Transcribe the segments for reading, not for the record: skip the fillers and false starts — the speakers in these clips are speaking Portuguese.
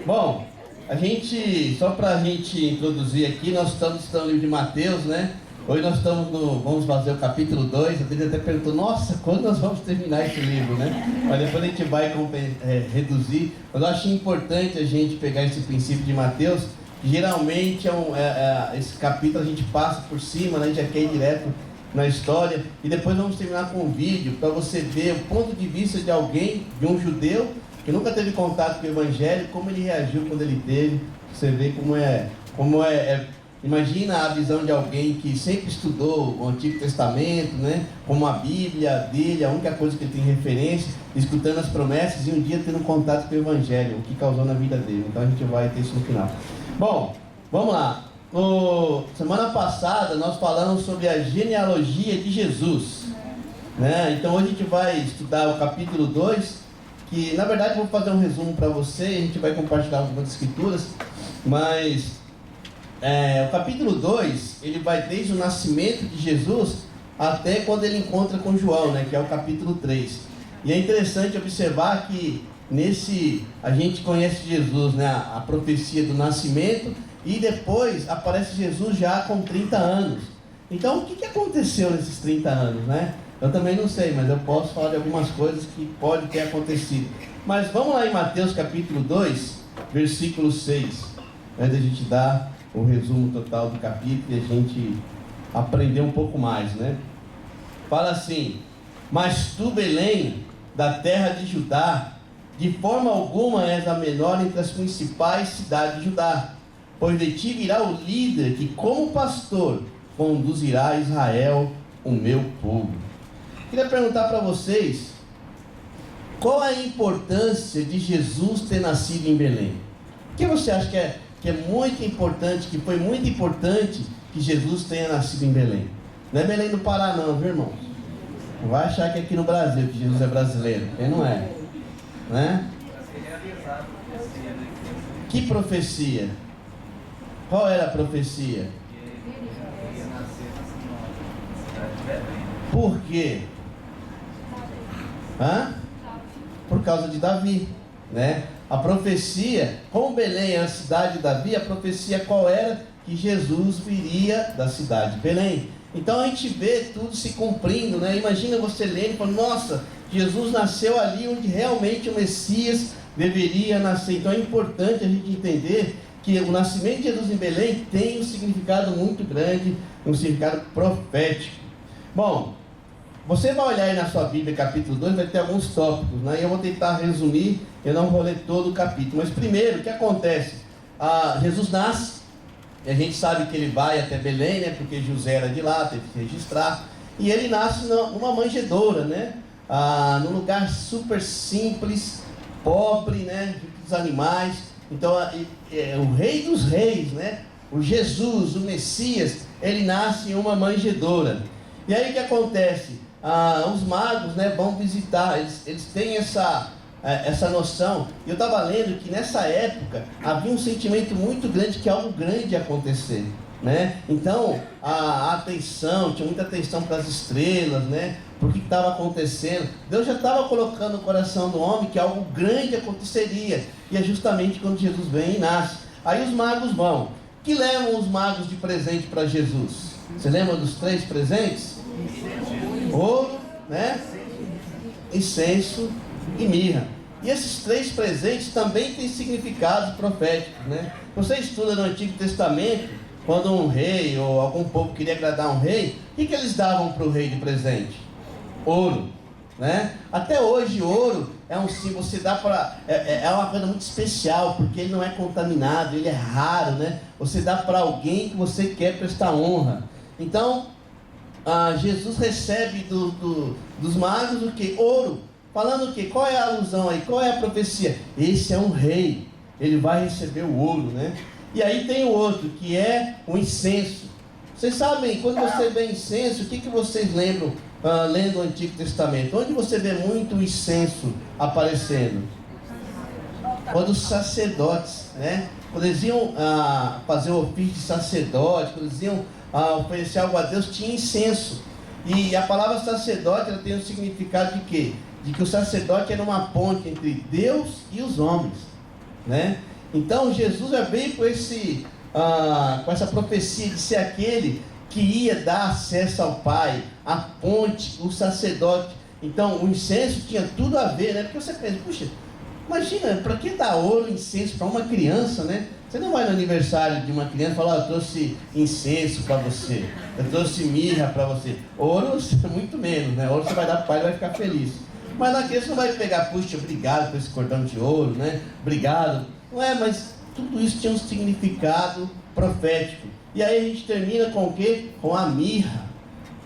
Bom, só para a gente introduzir aqui, nós estamos estudando o livro de Mateus, né? Hoje nós vamos fazer o capítulo 2. A gente até perguntou, nossa, quando nós vamos terminar esse livro, né? Mas depois a gente vai reduzir. Mas eu acho importante a gente pegar esse princípio de Mateus, que geralmente esse capítulo a gente passa por cima, né? A gente já quer ir direto na história. E depois vamos terminar com um vídeo para você ver o ponto de vista de alguém, de um judeu, que nunca teve contato com o Evangelho, como ele reagiu quando ele teve. Você vê como é. Imagina a visão de alguém que sempre estudou o Antigo Testamento, né? Como a Bíblia dele, a única coisa que ele tem referência, escutando as promessas e um dia tendo contato com o Evangelho, o que causou na vida dele. Então a gente vai ter isso no final. Bom, vamos lá. Semana passada nós falamos sobre a genealogia de Jesus, né? Então hoje a gente vai estudar o capítulo 2, que na verdade eu vou fazer um resumo para você, a gente vai compartilhar algumas escrituras, mas o capítulo 2, ele vai desde o nascimento de Jesus até quando ele encontra com João, né, que é o capítulo 3. E é interessante observar que a gente conhece Jesus, né, a profecia do nascimento, e depois aparece Jesus já com 30 anos. Então o que aconteceu nesses 30 anos, né? Eu também não sei, mas eu posso falar de algumas coisas que pode ter acontecido. Mas vamos lá em Mateus capítulo 2, versículo 6, antes de a gente dar o resumo total do capítulo e a gente aprender um pouco mais, né? Fala assim: mas tu, Belém, da terra de Judá, de forma alguma és a menor entre as principais cidades de Judá, pois de ti virá o líder que, como pastor, conduzirá a Israel, o meu povo. Queria perguntar para vocês, qual a importância de Jesus ter nascido em Belém? O que você acha que é muito importante, que foi muito importante que Jesus tenha nascido em Belém? Não é Belém do Pará não, viu, irmão? Não vai achar que é aqui no Brasil que Jesus é brasileiro, porque não é, né? Que profecia? Qual era a profecia? Por quê? Por causa de Davi, né? A profecia, como Belém é a cidade de Davi, a profecia qual era? Que Jesus viria da cidade de Belém. Então a gente vê tudo se cumprindo, né? Imagina você lendo e falando, nossa, Jesus nasceu ali onde realmente o Messias deveria nascer. Então é importante a gente entender que o nascimento de Jesus em Belém tem um significado muito grande, um significado profético. Bom, você vai olhar aí na sua Bíblia, capítulo 2, vai ter alguns tópicos, né? E eu vou tentar resumir, eu não vou ler todo o capítulo. Mas primeiro, o que acontece? Jesus nasce, e a gente sabe que ele vai até Belém, né? Porque José era de lá, teve que registrar. E ele nasce numa manjedoura, né? Num lugar super simples, pobre, né? Dos animais. Então, o rei dos reis, né? O Jesus, o Messias, ele nasce em uma manjedoura. E aí o que acontece? Os magos, né, vão visitar, eles têm essa noção. Eu estava lendo que nessa época havia um sentimento muito grande que algo grande ia acontecer, né? Então a atenção, tinha muita atenção para as estrelas, né? Por que estava acontecendo? Deus já estava colocando no coração do homem que algo grande aconteceria, e é justamente quando Jesus vem e nasce. Aí os magos vão. Que levam os magos de presente para Jesus? Você lembra dos 3 presentes? Ouro, né? Incenso e mirra. E esses 3 presentes também têm significados proféticos, né? Você estuda no Antigo Testamento, quando um rei ou algum povo queria agradar um rei, o que eles davam para o rei de presente? Ouro, né? Até hoje ouro é um símbolo, você dá para é uma coisa muito especial, porque ele não é contaminado, ele é raro, né? Você dá para alguém que você quer prestar honra. Então Jesus recebe dos magos o que? Ouro. Falando o que? Qual é a alusão aí? Qual é a profecia? Esse é um rei, ele vai receber o ouro, né? E aí tem o outro, que é o incenso. Vocês sabem, quando você vê incenso, o que vocês lembram lendo o Antigo Testamento? Onde você vê muito o incenso aparecendo? Quando os sacerdotes, né? Quando eles iam fazer o ofício de sacerdote, quando eles iam oferecer algo a Deus, tinha incenso. E a palavra sacerdote, ela tem um significado de quê? De que o sacerdote era uma ponte entre Deus e os homens, né? Então Jesus já veio com essa profecia de ser aquele que ia dar acesso ao Pai, a ponte, o sacerdote. Então o incenso tinha tudo a ver, né? Porque você pensa, puxa, imagina, para que dar ouro e incenso para uma criança, né? Você não vai no aniversário de uma criança e fala, eu trouxe incenso para você, eu trouxe mirra para você. Ouro, muito menos, né? Ouro você vai dar para o pai e vai ficar feliz. Mas na criança não vai pegar, puxa, obrigado por esse cordão de ouro, né? Obrigado. Não é, mas tudo isso tinha um significado profético. E aí a gente termina com o quê? Com a mirra.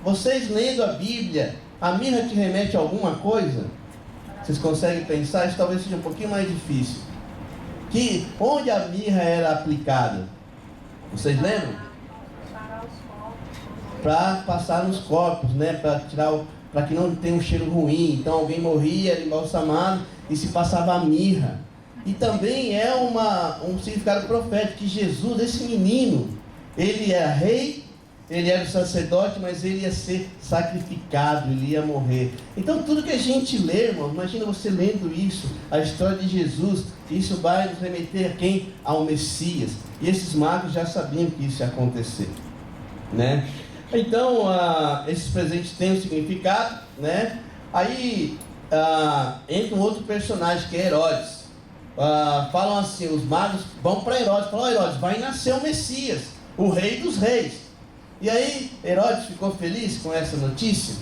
Vocês lendo a Bíblia, a mirra te remete a alguma coisa? Vocês conseguem pensar? Isso talvez seja um pouquinho mais difícil. Onde a mirra era aplicada? Vocês lembram? Para passar nos corpos, né? Para que não tenha um cheiro ruim. Então alguém morria, era embalsamado e se passava a mirra. E também é um significado profético que Jesus, esse menino, ele era rei, ele era o sacerdote, mas ele ia ser sacrificado, ele ia morrer. Então tudo que a gente lê, irmão, imagina você lendo isso, a história de Jesus, isso vai nos remeter a quem? Ao Messias. E esses magos já sabiam que isso ia acontecer, né? Então esses presentes têm um significado, né? Aí entra um outro personagem que é Herodes. Falam assim, os magos vão para Herodes, falam, Herodes, vai nascer o Messias, o rei dos reis. E aí, Herodes ficou feliz com essa notícia?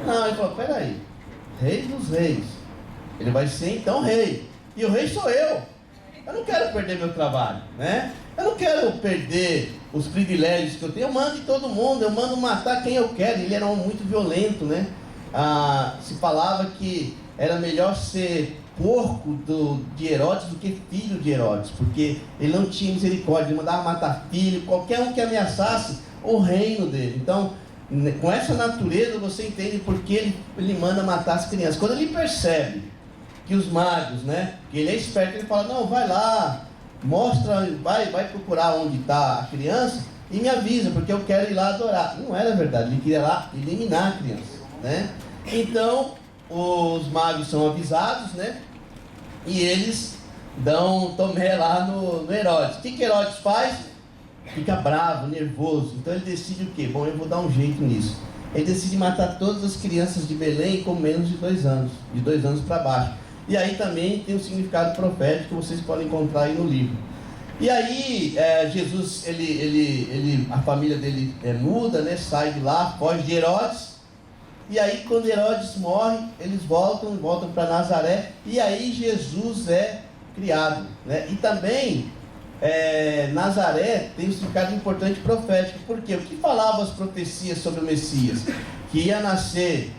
Não, ele falou, peraí, rei dos reis, ele vai ser então rei, e o rei sou eu não quero perder meu trabalho, né? Eu não quero perder os privilégios que eu tenho, eu mando em todo mundo, eu mando matar quem eu quero. Ele era um homem muito violento, né? Se falava que era melhor ser porco de Herodes do que filho de Herodes, porque ele não tinha misericórdia, ele mandava matar filho, qualquer um que ameaçasse o reino dele. Então, com essa natureza, você entende por que ele manda matar as crianças. Quando ele percebe que os magos, né, que ele é esperto, ele fala, não, vai lá, mostra, vai procurar onde está a criança e me avisa, porque eu quero ir lá adorar. Não era verdade, ele queria lá eliminar a criança, né? Então, os magos são avisados, né? E eles dão tomé lá no Herodes. O que Herodes faz? Fica bravo, nervoso. Então ele decide o quê? Bom, eu vou dar um jeito nisso. Ele decide matar todas as crianças de Belém com menos de 2 anos. De 2 anos para baixo. E aí também tem um significado profético que vocês podem encontrar aí no livro. E aí Jesus, a família dele muda, né? Sai de lá, foge de Herodes. E aí quando Herodes morre, eles voltam para Nazaré. E aí Jesus é criado, né? E também Nazaré tem um significado importante profético. Por quê? O que falavam as profecias sobre o Messias? Que ia nascer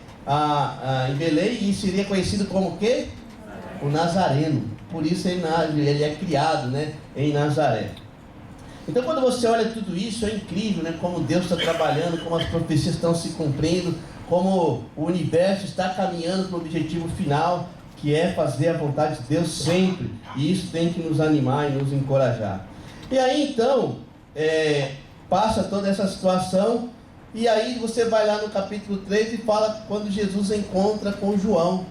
em Belém e seria conhecido como o quê? O Nazareno. Por isso ele é criado, né, em Nazaré. Então quando você olha tudo isso, é incrível, né, como Deus está trabalhando, como as profecias estão se cumprindo, como o universo está caminhando para o objetivo final, que é fazer a vontade de Deus sempre. E isso tem que nos animar e nos encorajar. E aí então, passa toda essa situação, e aí você vai lá no capítulo 3 e fala quando Jesus encontra com João.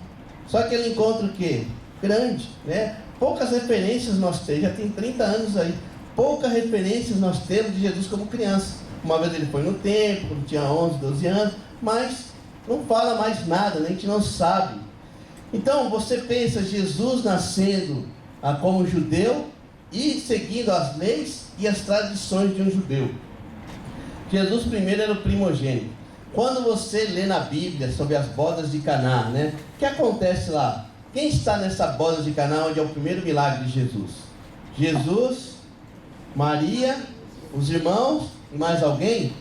Só que ele encontra o quê? Grande, né? Poucas referências nós temos, já tem 30 anos aí, poucas referências nós temos de Jesus como criança. Uma vez ele foi no templo, quando tinha 11, 12 anos, mas não fala mais nada, né? A gente não sabe. Então você pensa Jesus nascendo como judeu e seguindo as leis e as tradições de um judeu. Jesus primeiro era o primogênito. Quando você lê na Bíblia sobre as bodas de Caná, né? O que acontece lá? Quem está nessa boda de Caná, onde é o primeiro milagre de Jesus? Jesus, Maria, os irmãos e mais alguém?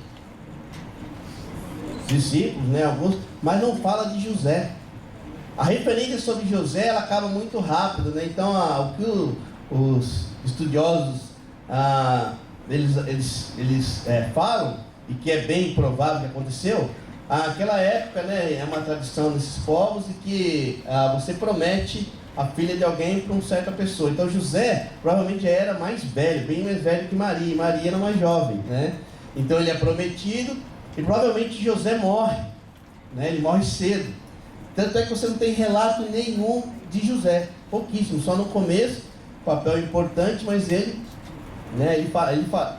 Discípulos, né? Alguns, mas não fala de José. A referência sobre José, ela acaba muito rápido, né? Então, o que os estudiosos eles falam, e que é bem provável que aconteceu, aquela época, né, é uma tradição desses povos, e que você promete a filha de alguém para uma certa pessoa. Então José provavelmente já era mais velho, bem mais velho que Maria, e Maria era mais jovem, né? Então ele é prometido, e provavelmente José morre, né? Ele morre cedo. Tanto é que você não tem relato nenhum de José, pouquíssimo, só no começo, papel importante, mas ele, né,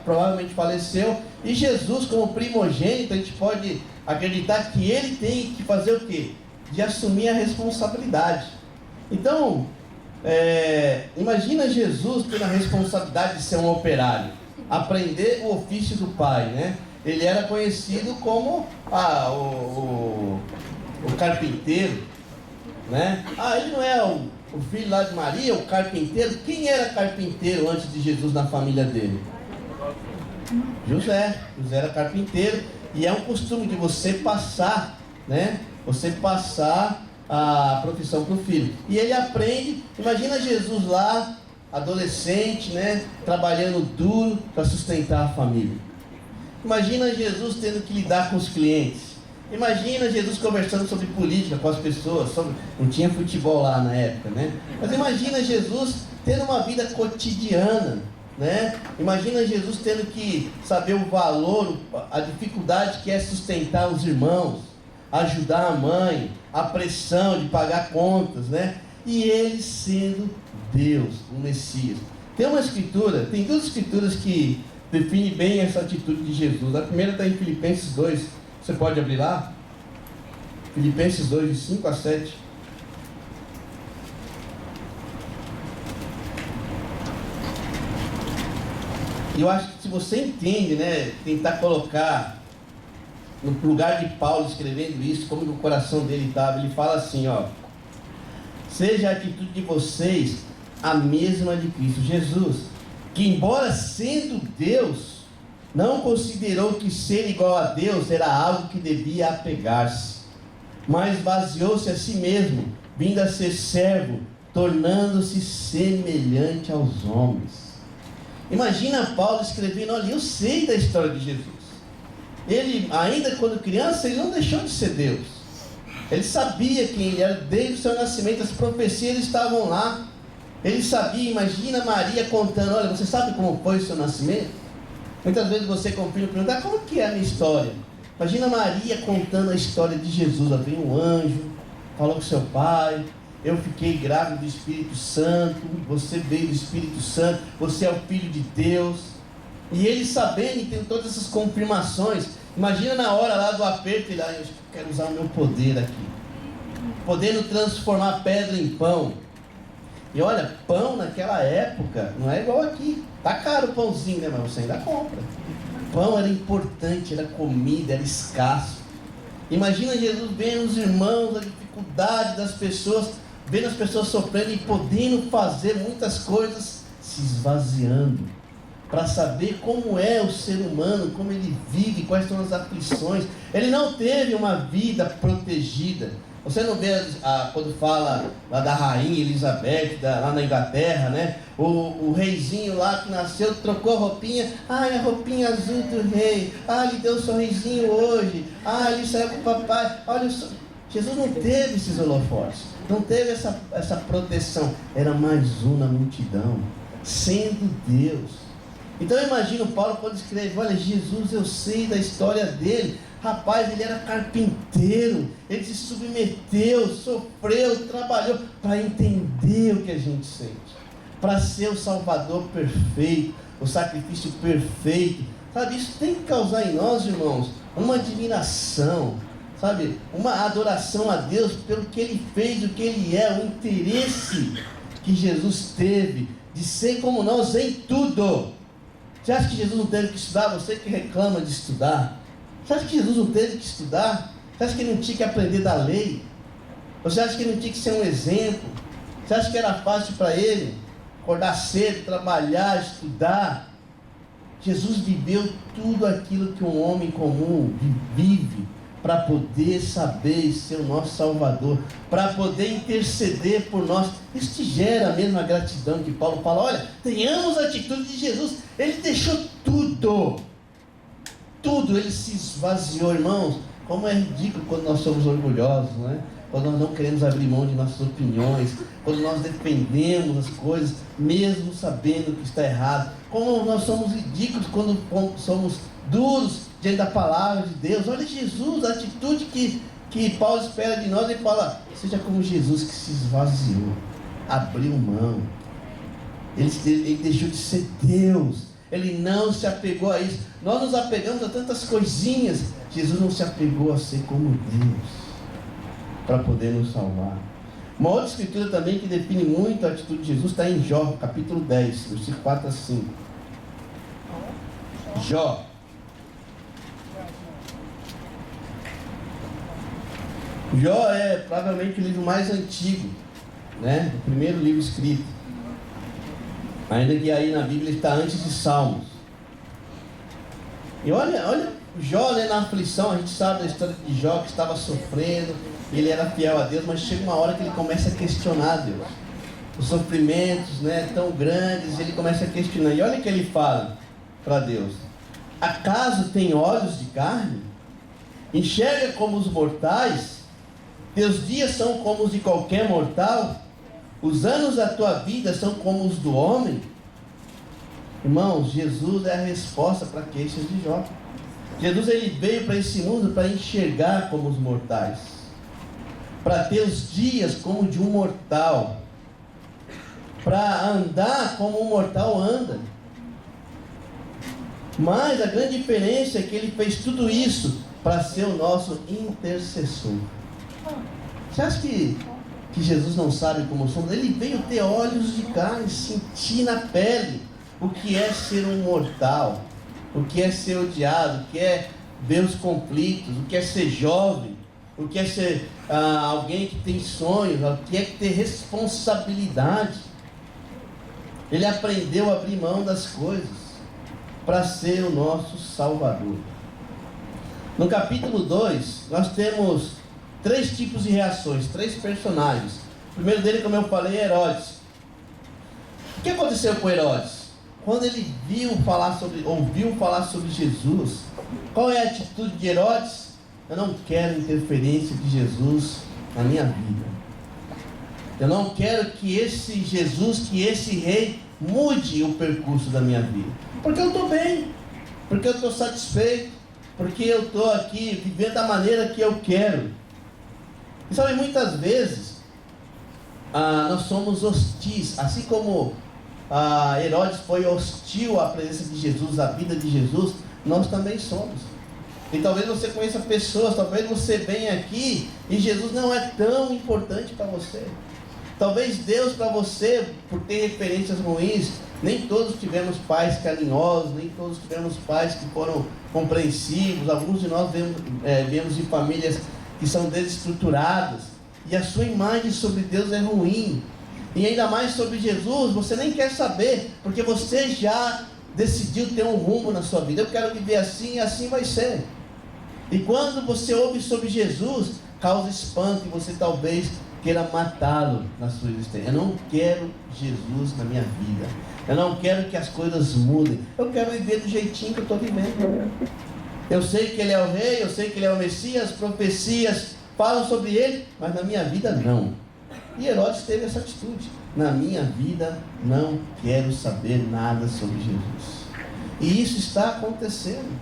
provavelmente faleceu. E Jesus, como primogênito, a gente pode acreditar que ele tem que fazer o quê? De assumir a responsabilidade. Então, imagina Jesus tendo a responsabilidade de ser um operário, aprender o ofício do pai, né? Ele era conhecido como o carpinteiro, né? Ele não é o filho lá de Maria, o carpinteiro. Quem era carpinteiro antes de Jesus na família dele? José. José era carpinteiro. E é um costume de você passar, né? Você passar a profissão para o filho. E ele aprende. Imagina Jesus lá, adolescente, né? Trabalhando duro para sustentar a família. Imagina Jesus tendo que lidar com os clientes. Imagina Jesus conversando sobre política com as pessoas. Não tinha futebol lá na época, né? Mas imagina Jesus tendo uma vida cotidiana, né? Imagina Jesus tendo que saber o valor, a dificuldade que é sustentar os irmãos, ajudar a mãe, a pressão de pagar contas, né? E ele sendo Deus, o Messias. Tem duas escrituras que definem bem essa atitude de Jesus. A primeira está em Filipenses 2. Você pode abrir lá? Filipenses 2, de 5 a 7. E eu acho que se você entende, né, tentar colocar no lugar de Paulo escrevendo isso, como o coração dele estava, ele fala assim, ó: seja a atitude de vocês a mesma de Cristo Jesus, que embora sendo Deus, não considerou que ser igual a Deus era algo que devia apegar-se, mas esvaziou-se a si mesmo, vindo a ser servo, tornando-se semelhante aos homens. Imagina Paulo escrevendo: olha, eu sei da história de Jesus. Ele, ainda quando criança, ele não deixou de ser Deus. Ele sabia quem ele era desde o seu nascimento, as profecias estavam lá. Ele sabia. Imagina Maria contando: olha, você sabe como foi o seu nascimento? Muitas vezes você como filho pergunta: como que é a minha história? Imagina Maria contando a história de Jesus. Ela veio um anjo, falou com seu pai: eu fiquei grávida do Espírito Santo, você veio do Espírito Santo, você é o Filho de Deus. E ele sabendo e tendo todas essas confirmações, imagina na hora lá do aperto, ele: eu quero usar o meu poder aqui, podendo transformar pedra em pão. E olha, pão naquela época não é igual aqui. Tá caro o pãozinho, né? Mas você ainda compra. Pão era importante, era comida, era escasso. Imagina Jesus vendo os irmãos, a dificuldade das pessoas, vendo as pessoas sofrendo e podendo fazer muitas coisas, se esvaziando, para saber como é o ser humano, como ele vive, quais são as aflições. Ele não teve uma vida protegida. Você não vê quando fala lá da rainha Elizabeth, lá na Inglaterra, né? O reizinho lá que nasceu, trocou a roupinha. A roupinha azul do rei. Ele deu um sorrisinho hoje. Ele saiu com o papai. Olha, Jesus não teve esses holofotes. Não teve essa proteção. Era mais um na multidão, sendo Deus. Então eu imagino Paulo quando escreve: olha, Jesus, eu sei da história dele. Rapaz, ele era carpinteiro, ele se submeteu, sofreu, trabalhou para entender o que a gente sente, para ser o Salvador perfeito, o sacrifício perfeito, sabe? Isso tem que causar em nós, irmãos, uma admiração, sabe? Uma adoração a Deus pelo que ele fez, o que ele é, o interesse que Jesus teve de ser como nós em tudo. Você acha que Jesus não teve que estudar? Você que reclama de estudar, você acha que Jesus não teve que estudar? Você acha que ele não tinha que aprender da lei? Você acha que ele não tinha que ser um exemplo? Você acha que era fácil para ele acordar cedo, trabalhar, estudar? Jesus viveu tudo aquilo que um homem comum vive, para poder saber ser o nosso Salvador, para poder interceder por nós. Isso te gera a mesma gratidão que Paulo fala: olha, tenhamos a atitude de Jesus. Ele deixou tudo, ele se esvaziou. Irmãos, como é ridículo quando nós somos orgulhosos, né? Quando nós não queremos abrir mão de nossas opiniões, quando nós defendemos as coisas, mesmo sabendo que está errado. Como nós somos ridículos quando somos duros diante da palavra de Deus. Olha Jesus, a atitude que Paulo espera de nós. Ele fala: seja como Jesus, que se esvaziou, abriu mão. Ele deixou de ser Deus. Ele não se apegou a isso. Nós nos apegamos a tantas coisinhas. Jesus não se apegou a ser como Deus, para poder nos salvar. Uma outra escritura também que define muito a atitude de Jesus está em Jó, capítulo 10, versículo 4 a 5. Jó. Jó é provavelmente o livro mais antigo, né? O primeiro livro escrito. Ainda que aí na Bíblia está antes de Salmos. E olha Jó, né, na aflição. A gente sabe da história de Jó, que estava sofrendo. Ele era fiel a Deus, mas chega uma hora que ele começa a questionar Deus. Os sofrimentos, né, tão grandes, ele começa a questionar. E olha o que ele fala para Deus: acaso tem olhos de carne? Enxerga como os mortais? Teus dias são como os de qualquer mortal? Os anos da tua vida são como os do homem? Irmãos, Jesus é a resposta para queixas de Jó. Jesus, ele veio para esse mundo para enxergar como os mortais, para ter os dias como de um mortal, para andar como um mortal anda. Mas a grande diferença é que ele fez tudo isso para ser o nosso intercessor. Você acha que Jesus não sabe como somos? Ele veio ter olhos de carne, sentir na pele o que é ser um mortal, o que é ser odiado, o que é ver os conflitos, o que é ser jovem, o que é ser alguém que tem sonhos, o que é ter responsabilidade. Ele aprendeu a abrir mão das coisas para ser o nosso Salvador. No capítulo 2, nós temos 3 tipos de reações, 3 personagens. O primeiro dele, como eu falei, é Herodes. O que aconteceu com Herodes? Quando ele ouviu falar sobre Jesus, qual é a atitude de Herodes? Eu não quero interferência de Jesus na minha vida. Eu não quero que esse Jesus, que esse rei mude o percurso da minha vida. Porque eu estou bem, porque eu estou satisfeito, porque eu estou aqui vivendo da maneira que eu quero. E sabe, muitas vezes nós somos hostis, assim como Herodes foi hostil à presença de Jesus, à vida de Jesus, nós também somos. E talvez você conheça pessoas, talvez você venha aqui e Jesus não é tão importante para você. Talvez Deus para você, por ter referências ruins, nem todos tivemos pais carinhosos, nem todos tivemos pais que foram compreensivos. Alguns de nós viemos de famílias que são desestruturadas, e a sua imagem sobre Deus é ruim. E ainda mais sobre Jesus, você nem quer saber, porque você já decidiu ter um rumo na sua vida. Eu quero viver assim e assim vai ser. E quando você ouve sobre Jesus, causa espanto e você talvez queira matá-lo na sua existência. Eu não quero Jesus na minha vida. Eu não quero que as coisas mudem. Eu quero viver do jeitinho que eu estou vivendo. Eu sei que Ele é o Rei, eu sei que Ele é o Messias, profecias falam sobre Ele, mas na minha vida não. E Herodes teve essa atitude: na minha vida não quero saber nada sobre Jesus. E isso está acontecendo,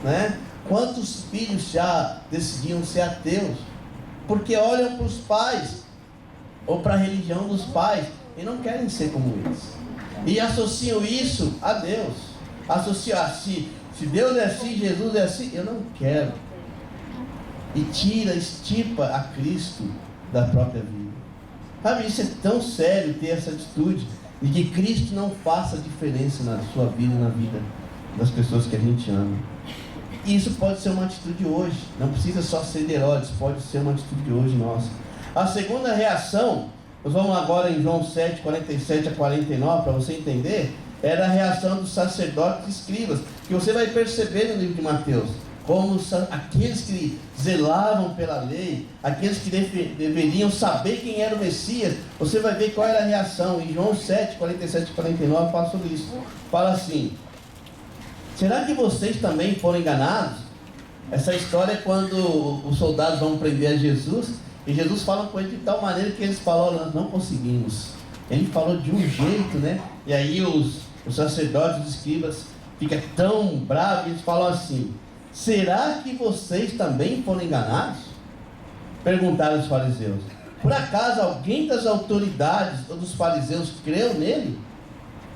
né? Quantos filhos já decidiam ser ateus, porque olham para os pais, ou para a religião dos pais, e não querem ser como eles, e associam isso a Deus, associam assim: se Deus é assim, Jesus é assim, eu não quero. E extirpa a Cristo da própria vida. Sabe, isso é tão sério, ter essa atitude de que Cristo não faça diferença na sua vida e na vida das pessoas que a gente ama. E isso pode ser uma atitude hoje, não precisa só ser de Herodes, pode ser uma atitude hoje nossa. A segunda reação, nós vamos agora em João 7, 47 a 49, para você entender, era a reação dos sacerdotes e escribas, que você vai perceber no livro de Mateus, como aqueles que zelavam pela lei, aqueles que deveriam saber quem era o Messias. Você vai ver qual era a reação. Em João 7, 47 e 49 fala sobre isso. Fala assim: será que vocês também foram enganados? Essa história é quando os soldados vão prender a Jesus, e Jesus fala com ele de tal maneira que eles falaram: nós não conseguimos. Ele falou de um jeito, né? E aí os sacerdotes, os escribas ficam tão bravos, eles falam assim: será que vocês também foram enganados? Perguntaram os fariseus: por acaso alguém das autoridades ou dos fariseus creu nele?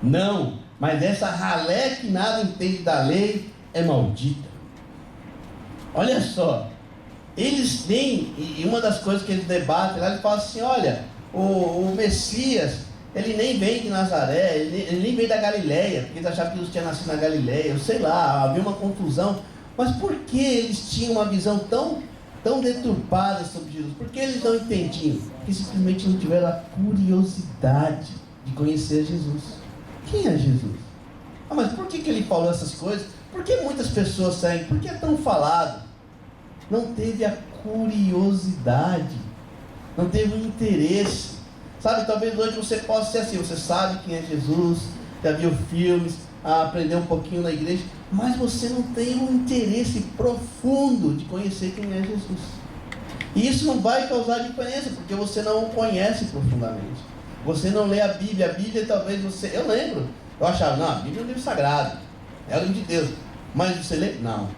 Não, mas essa ralé que nada entende da lei é maldita. Olha só, eles têm, e uma das coisas que eles debatem lá, eles falam assim, olha, o Messias, ele nem vem de Nazaré, ele nem vem da Galileia, porque eles achavam que Jesus tinha nascido na Galileia, eu sei lá, havia uma confusão. Mas por que eles tinham uma visão tão deturpada sobre Jesus? Por que eles não entendiam? Porque simplesmente não tiveram a curiosidade de conhecer Jesus. Quem é Jesus? Mas por que ele falou essas coisas? Por que muitas pessoas seguem? Por que é tão falado? Não teve a curiosidade, não teve o interesse. Sabe, talvez hoje você possa ser assim, você sabe quem é Jesus, já viu filmes, aprendeu um pouquinho na igreja, mas você não tem um interesse profundo de conhecer quem é Jesus. E isso não vai causar diferença, porque você não o conhece profundamente. Você não lê a Bíblia talvez você... Eu lembro, eu achava, não, a Bíblia é um livro sagrado, é o livro de Deus. Mas você lê? Não.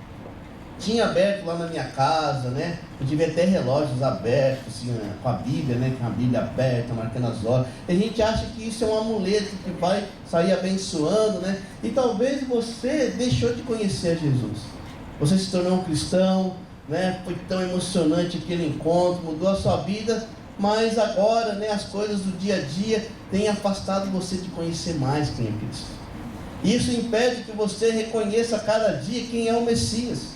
Tinha aberto lá na minha casa, né? Eu tive até relógios abertos, assim, com a Bíblia, né? Com a Bíblia aberta, marcando as horas. E a gente acha que isso é um amuleto que vai sair abençoando, né? E talvez você deixou de conhecer Jesus. Você se tornou um cristão, né? Foi tão emocionante aquele encontro, mudou a sua vida, mas agora, né? As coisas do dia a dia têm afastado você de conhecer mais quem é Cristo. Isso impede que você reconheça a cada dia quem é o Messias.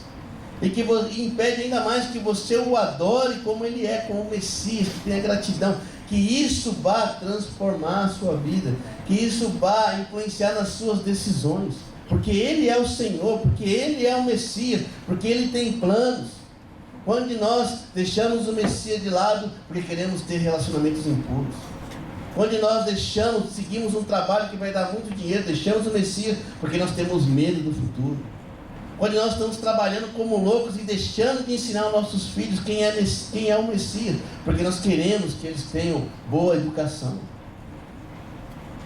E que impede ainda mais que você o adore como ele é, como o Messias, que tenha gratidão, que isso vá transformar a sua vida, que isso vá influenciar nas suas decisões, porque ele é o Senhor, porque ele é o Messias, porque ele tem planos. Quando nós deixamos o Messias de lado, porque queremos ter relacionamentos impuros, quando nós seguimos um trabalho que vai dar muito dinheiro, deixamos o Messias, porque nós temos medo do futuro. Quando nós estamos trabalhando como loucos e deixando de ensinar aos nossos filhos quem é o Messias, porque nós queremos que eles tenham boa educação.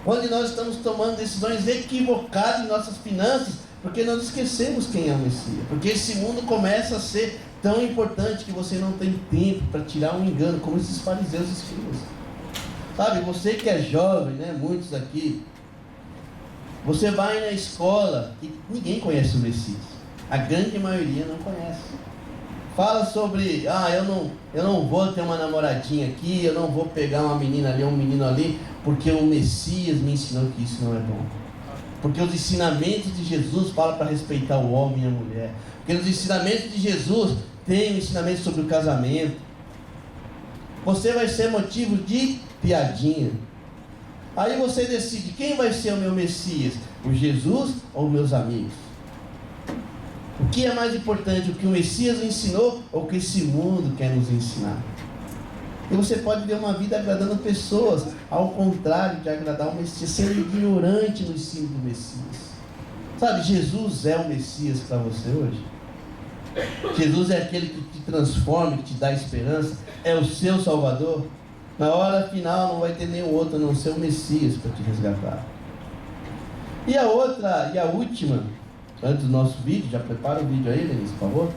Quando nós estamos tomando decisões equivocadas em nossas finanças, porque nós esquecemos quem é o Messias. Porque esse mundo começa a ser tão importante que você não tem tempo para tirar um engano, como esses fariseus e escribas. Sabe, você que é jovem, né, muitos aqui, você vai na escola e ninguém conhece o Messias. A grande maioria não conhece. Fala sobre, eu não vou ter uma namoradinha aqui, eu não vou pegar uma menina ali, um menino ali, porque o Messias me ensinou que isso não é bom. Porque os ensinamentos de Jesus falam para respeitar o homem e a mulher. Porque nos ensinamentos de Jesus tem um ensinamento sobre o casamento. Você vai ser motivo de piadinha. Aí você decide, quem vai ser o meu Messias? O Jesus ou meus amigos? O que é mais importante, o que o Messias ensinou ou o que esse mundo quer nos ensinar? E você pode ver uma vida agradando pessoas, ao contrário de agradar o Messias, sendo ignorante no ensino do Messias. Sabe, Jesus é o Messias para você hoje? Jesus é aquele que te transforma, que te dá esperança, é o seu Salvador. Na hora final não vai ter nenhum outro a não ser o Messias para te resgatar. E a última, antes do nosso vídeo, já prepara o vídeo aí, Denise, por favor.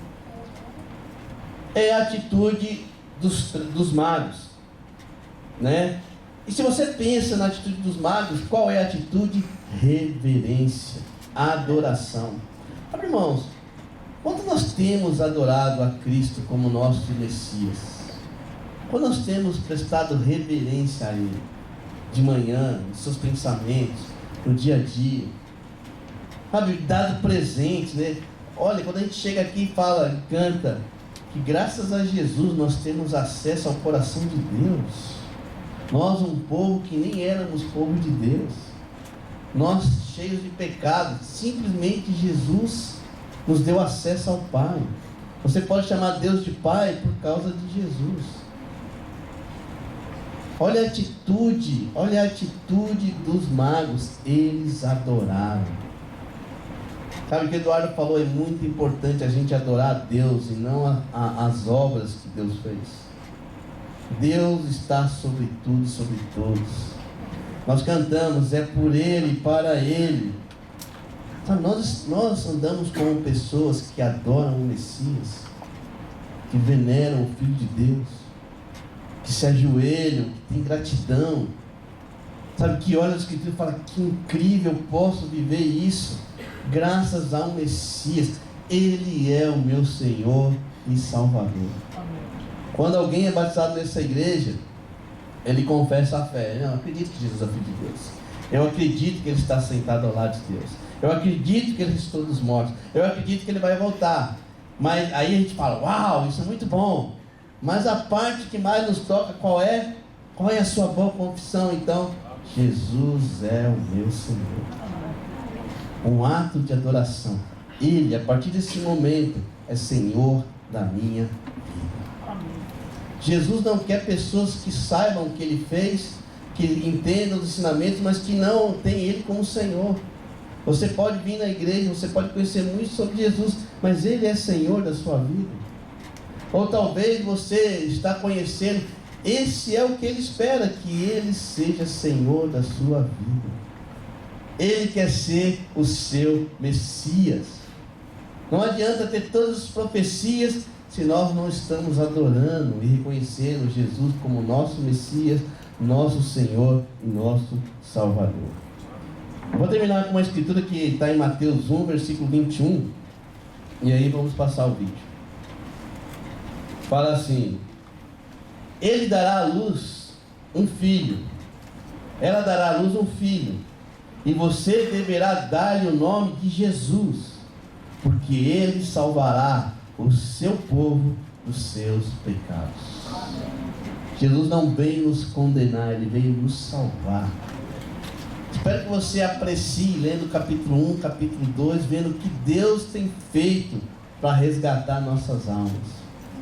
É a atitude dos magos, né? E se você pensa na atitude dos magos, qual é a atitude? Reverência, adoração. Sabe, irmãos, quando nós temos adorado a Cristo como nosso Messias, quando nós temos prestado reverência a Ele, de manhã, nos seus pensamentos, no dia a dia, sabe, dado presente, né? Olha, quando a gente chega aqui e fala, canta, que graças a Jesus nós temos acesso ao coração de Deus. Nós, um povo que nem éramos povo de Deus, nós cheios de pecado, simplesmente Jesus nos deu acesso ao Pai. Você pode chamar Deus de Pai por causa de Jesus. Olha a atitude dos magos, eles adoraram. Sabe o que o Eduardo falou? É muito importante a gente adorar a Deus e não as obras que Deus fez. Deus está sobre tudo e sobre todos. Nós cantamos, é por Ele e para Ele. Sabe, nós andamos como pessoas que adoram o Messias, que veneram o Filho de Deus, que se ajoelham, que têm gratidão. Sabe, que olha a Escritura e fala, que incrível, eu posso viver isso, graças ao Messias. Ele é o meu Senhor e Salvador. Quando alguém é batizado nessa igreja, ele confessa a fé. Eu acredito que Jesus é o Filho de Deus. Eu acredito que Ele está sentado ao lado de Deus. Eu acredito que Ele ressuscitou dos mortos. Eu acredito que Ele vai voltar. Mas aí a gente fala, uau, isso é muito bom. Mas a parte que mais nos toca, qual é? Qual é a sua boa confissão, então? Jesus é o meu Senhor. Um ato de adoração. Ele, a partir desse momento, é Senhor da minha vida. Jesus não quer pessoas que saibam o que Ele fez, que entendam os ensinamentos, mas que não tenham Ele como Senhor. Você pode vir na igreja, você pode conhecer muito sobre Jesus, mas Ele é Senhor da sua vida. Ou talvez você está conhecendo, esse é o que Ele espera, que Ele seja Senhor da sua vida. Ele quer ser o seu Messias. Não adianta ter todas as profecias se nós não estamos adorando e reconhecendo Jesus como nosso Messias, nosso Senhor e nosso Salvador. Eu vou terminar com uma escritura que está em Mateus 1, versículo 21, e aí vamos passar o vídeo. Fala assim: Ele dará à luz um filho, ela dará à luz um filho, e você deverá dar-lhe o nome de Jesus, porque Ele salvará o seu povo dos seus pecados. Jesus não veio nos condenar, Ele veio nos salvar. Espero que você aprecie, lendo o capítulo 1, capítulo 2, vendo o que Deus tem feito para resgatar nossas almas.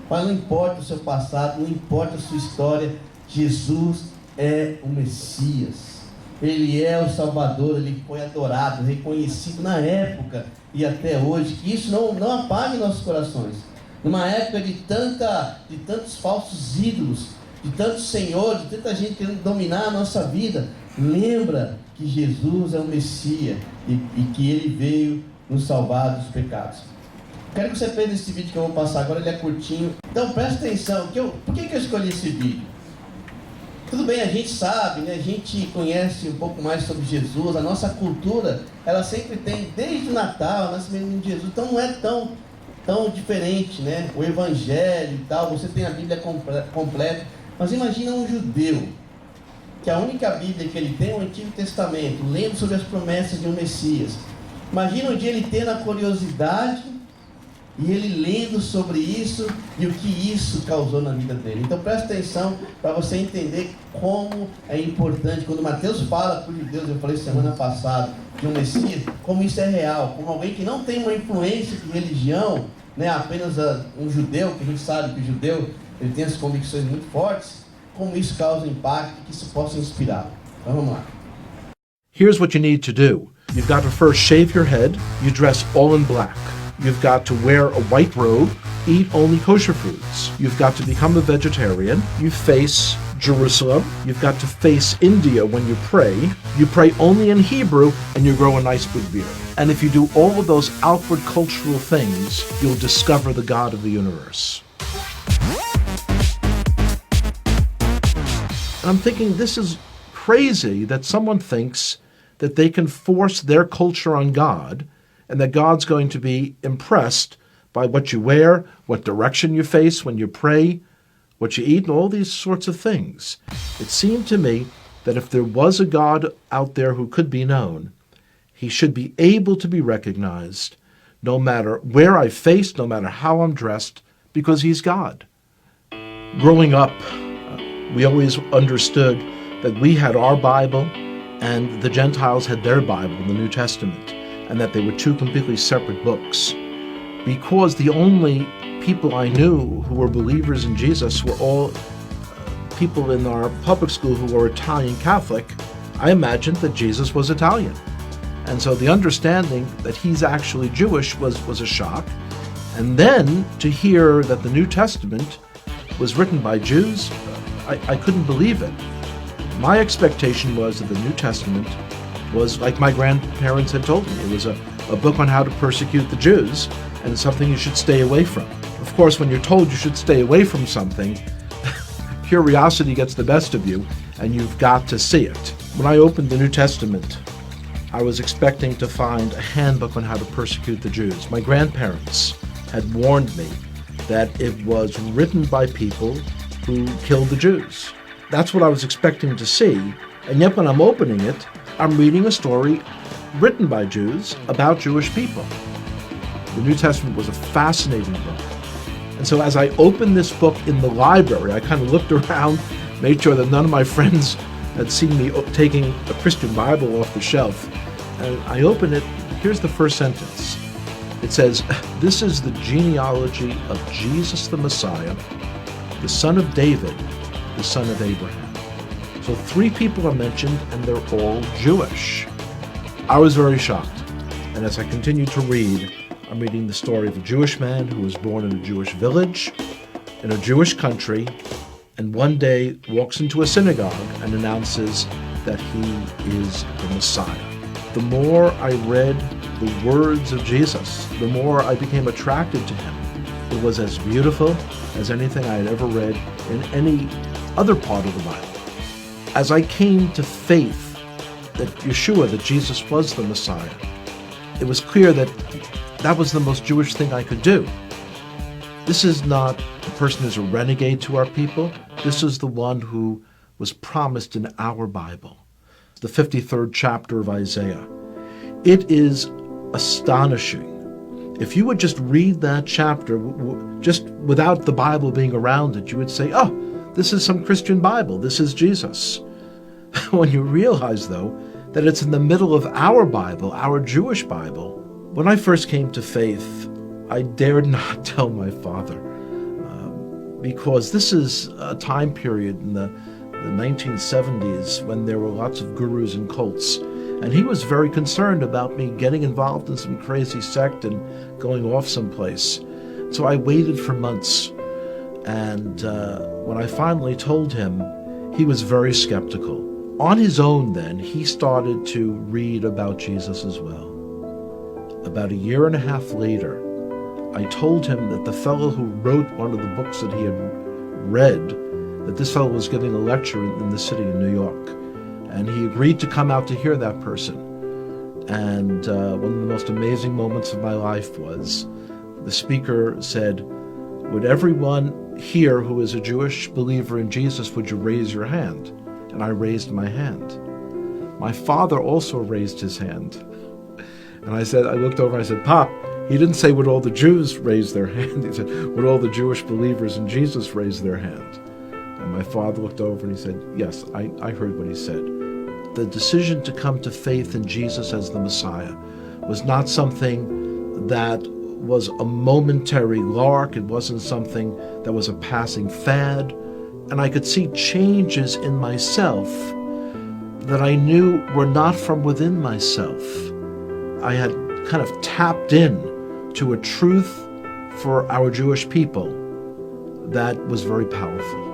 Mas não importa o seu passado, não importa a sua história, Jesus é o Messias. Ele é o Salvador, Ele foi adorado, reconhecido na época e até hoje. Que isso não apague nossos corações. Numa época de tantos falsos ídolos, de tantos senhores, de tanta gente querendo dominar a nossa vida, lembra que Jesus é o Messias e que Ele veio nos salvar dos pecados. Quero que você pense nesse vídeo que eu vou passar agora, ele é curtinho. Então presta atenção, por que eu escolhi esse vídeo? Tudo bem, a gente sabe, né? A gente conhece um pouco mais sobre Jesus, a nossa cultura, ela sempre tem, desde o Natal, o nascimento de Jesus, então não é tão diferente, né? O Evangelho e tal, você tem a Bíblia completa, mas imagina um judeu, que a única Bíblia que ele tem é o Antigo Testamento, lendo sobre as promessas de um Messias. Imagina um dia ele tendo a curiosidade e ele lendo sobre isso e o que isso causou na vida dele. Então presta atenção para você entender como é importante. Quando Mateus fala para os judeus, eu falei semana passada, de um Messias, como isso é real, como alguém que não tem uma influência de religião, né, apenas um judeu, que a gente sabe que o judeu ele tem as convicções muito fortes, como isso causa impacto e que isso possa inspirar. Então vamos lá. Here's what you need to do. You've got to first shave your head. You dress all in black. You've got to wear a white robe, eat only kosher foods. You've got to become a vegetarian. You face Jerusalem. You've got to face India when you pray. You pray only in Hebrew, and you grow a nice big beard. And if you do all of those outward cultural things, you'll discover the God of the universe. And I'm thinking, this is crazy that someone thinks that they can force their culture on God, and that God's going to be impressed by what you wear, what direction you face when you pray, what you eat, and all these sorts of things. It seemed to me that if there was a God out there who could be known, He should be able to be recognized no matter where I face, no matter how I'm dressed, because He's God. Growing up, we always understood that we had our Bible and the Gentiles had their Bible, the New Testament, and that they were two completely separate books. Because the only people I knew who were believers in Jesus were all people in our public school who were Italian Catholic, I imagined that Jesus was Italian. And so the understanding that He's actually Jewish was a shock. And then to hear that the New Testament was written by Jews, I couldn't believe it. My expectation was that the New Testament was like my grandparents had told me. It was a book on how to persecute the Jews and something you should stay away from. Of course, when you're told you should stay away from something, curiosity gets the best of you and you've got to see it. When I opened the New Testament, I was expecting to find a handbook on how to persecute the Jews. My grandparents had warned me that it was written by people who killed the Jews. That's what I was expecting to see, and yet when I'm opening it, I'm reading a story written by Jews about Jewish people. The New Testament was a fascinating book. And so as I opened this book in the library, I kind of looked around, made sure that none of my friends had seen me taking a Christian Bible off the shelf. And I open it, here's the first sentence. It says, "This is the genealogy of Jesus the Messiah, the son of David, the son of Abraham." So 3 people are mentioned, and they're all Jewish. I was very shocked. And as I continued to read, I'm reading the story of a Jewish man who was born in a Jewish village, in a Jewish country, and one day walks into a synagogue and announces that he is the Messiah. The more I read the words of Jesus, the more I became attracted to him. It was as beautiful as anything I had ever read in any other part of the Bible. As I came to faith that Yeshua, that Jesus was the Messiah, it was clear that that was the most Jewish thing I could do. This is not a person who's a renegade to our people. This is the one who was promised in our Bible, the 53rd chapter of Isaiah. It is astonishing. If you would just read that chapter, just without the Bible being around it, you would say, oh, this is some Christian Bible. This is Jesus. When you realize, though, that it's in the middle of our Bible, our Jewish Bible. When I first came to faith, I dared not tell my father, because this is a time period in the 1970s when there were lots of gurus and cults, and he was very concerned about me getting involved in some crazy sect and going off someplace. So I waited for months, and when I finally told him, he was very skeptical. On his own then, he started to read about Jesus as well. About a year and a half later, I told him that the fellow who wrote one of the books that he had read, that this fellow was giving a lecture in the city of New York. And he agreed to come out to hear that person. And one of the most amazing moments of my life was the speaker said, "Would everyone here who is a Jewish believer in Jesus, would you raise your hand?" And I raised my hand. My father also raised his hand. And I looked over and I said, "Pop," he didn't say would all the Jews raise their hand. He said, would all the Jewish believers in Jesus raise their hand? And my father looked over and he said, yes, I heard what he said. The decision to come to faith in Jesus as the Messiah was not something that was a momentary lark. It wasn't something that was a passing fad. And I could see changes in myself that I knew were not from within myself. I had kind of tapped in to a truth for our Jewish people that was very powerful.